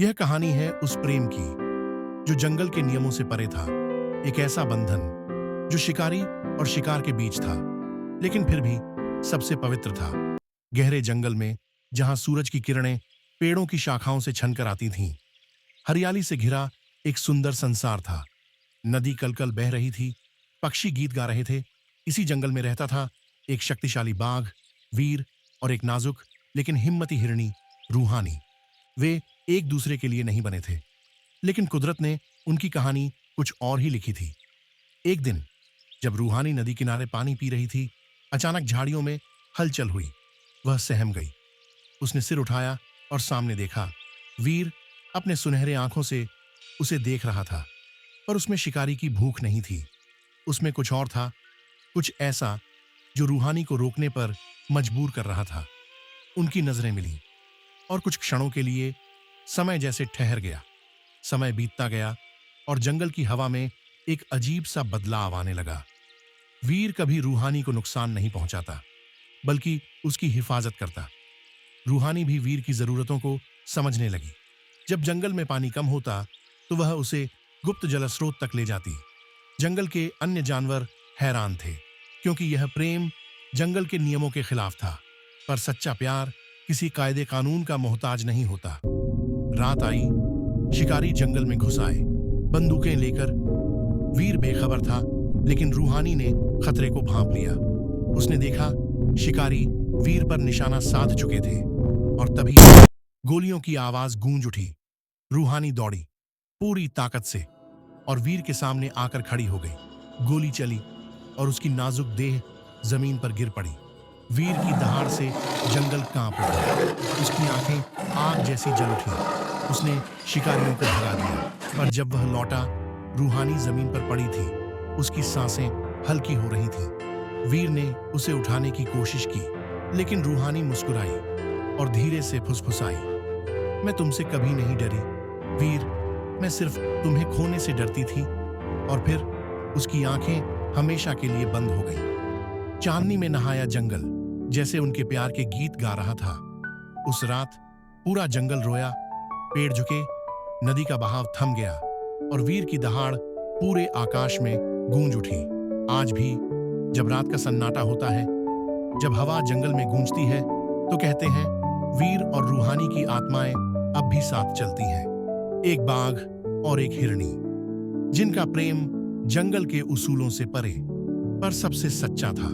यह कहानी है उस प्रेम की जो जंगल के नियमों से परे था। एक ऐसा बंधन जो शिकारी और शिकार के बीच था, लेकिन फिर भी सबसे पवित्र था। गहरे जंगल में, जहां सूरज की किरणें पेड़ों की शाखाओं से छनकर आती थीं, हरियाली से घिरा एक सुंदर संसार था। नदी कलकल बह रही थी, पक्षी गीत गा रहे थे। इसी जंगल में रहता था एक शक्तिशाली बाघ, वीर, और एक नाजुक लेकिन हिम्मती हिरणी, रूहानी। वे एक दूसरे के लिए नहीं बने थे, लेकिन कुदरत ने उनकी कहानी कुछ और ही लिखी थी। एक दिन जब रूहानी नदी किनारे पानी पी रही थी, अचानक झाड़ियों में हलचल हुई। वह सहम गई। उसने सिर उठाया और सामने देखा। वीर अपने सुनहरे आंखों से उसे देख रहा था, पर उसमें शिकारी की भूख नहीं थी। उसमें कुछ और था, कुछ ऐसा जो रूहानी को रोकने पर मजबूर कर रहा था। उनकी नजरें मिलीं और कुछ क्षणों के लिए समय जैसे ठहर गया। समय बीतता गया और जंगल की हवा में एक अजीब सा बदलाव आने लगा। वीर कभी रूहानी को नुकसान नहीं पहुंचाता, बल्कि उसकी हिफाजत करता। रूहानी भी वीर की जरूरतों को समझने लगी। जब जंगल में पानी कम होता तो वह उसे गुप्त जलस्रोत तक ले जाती। जंगल के अन्य जानवर हैरान थे, क्योंकि यह प्रेम जंगल के नियमों के खिलाफ था। पर सच्चा प्यार किसी कायदे कानून का मोहताज नहीं होता। रात आई, शिकारी जंगल में घुस आए, बंदूकें लेकर। वीर बेखबर था, लेकिन रूहानी ने खतरे को भांप लिया। उसने देखा शिकारी वीर पर निशाना साध चुके थे, और तभी गोलियों की आवाज गूंज उठी। रूहानी दौड़ी पूरी ताकत से और वीर के सामने आकर खड़ी हो गई। गोली चली और उसकी नाजुक देह जमीन पर गिर पड़ी। वीर की दहाड़ से जंगल कांप उठा। उसकी आंखें आग जैसी जल उठी। उसने शिकारियों को भगा दिया, पर जब वह लौटा, रूहानी जमीन पर पड़ी थी। उसकी सांसें हल्की हो रही थीं। वीर ने उसे उठाने की कोशिश की, लेकिन रूहानी मुस्कुराई और धीरे से फुसफुसाई, मैं तुमसे कभी नहीं डरी वीर, मैं सिर्फ तुम्हें खोने से डरती थी। और फिर उसकी आंखें हमेशा के लिए बंद हो गईं। चांदनी में नहाया जंगल जैसे उनके प्यार के गीत गा रहा था। उस रात पूरा जंगल रोया, पेड़ झुके, नदी का बहाव थम गया और वीर की दहाड़ पूरे आकाश में गूंज उठी। आज भी जब रात का सन्नाटा होता है, जब हवा जंगल में गूंजती है, तो कहते हैं वीर और रूहानी की आत्माएं अब भी साथ चलती हैं। एक बाघ और एक हिरणी, जिनका प्रेम जंगल के उसूलों से परे पर सबसे सच्चा था।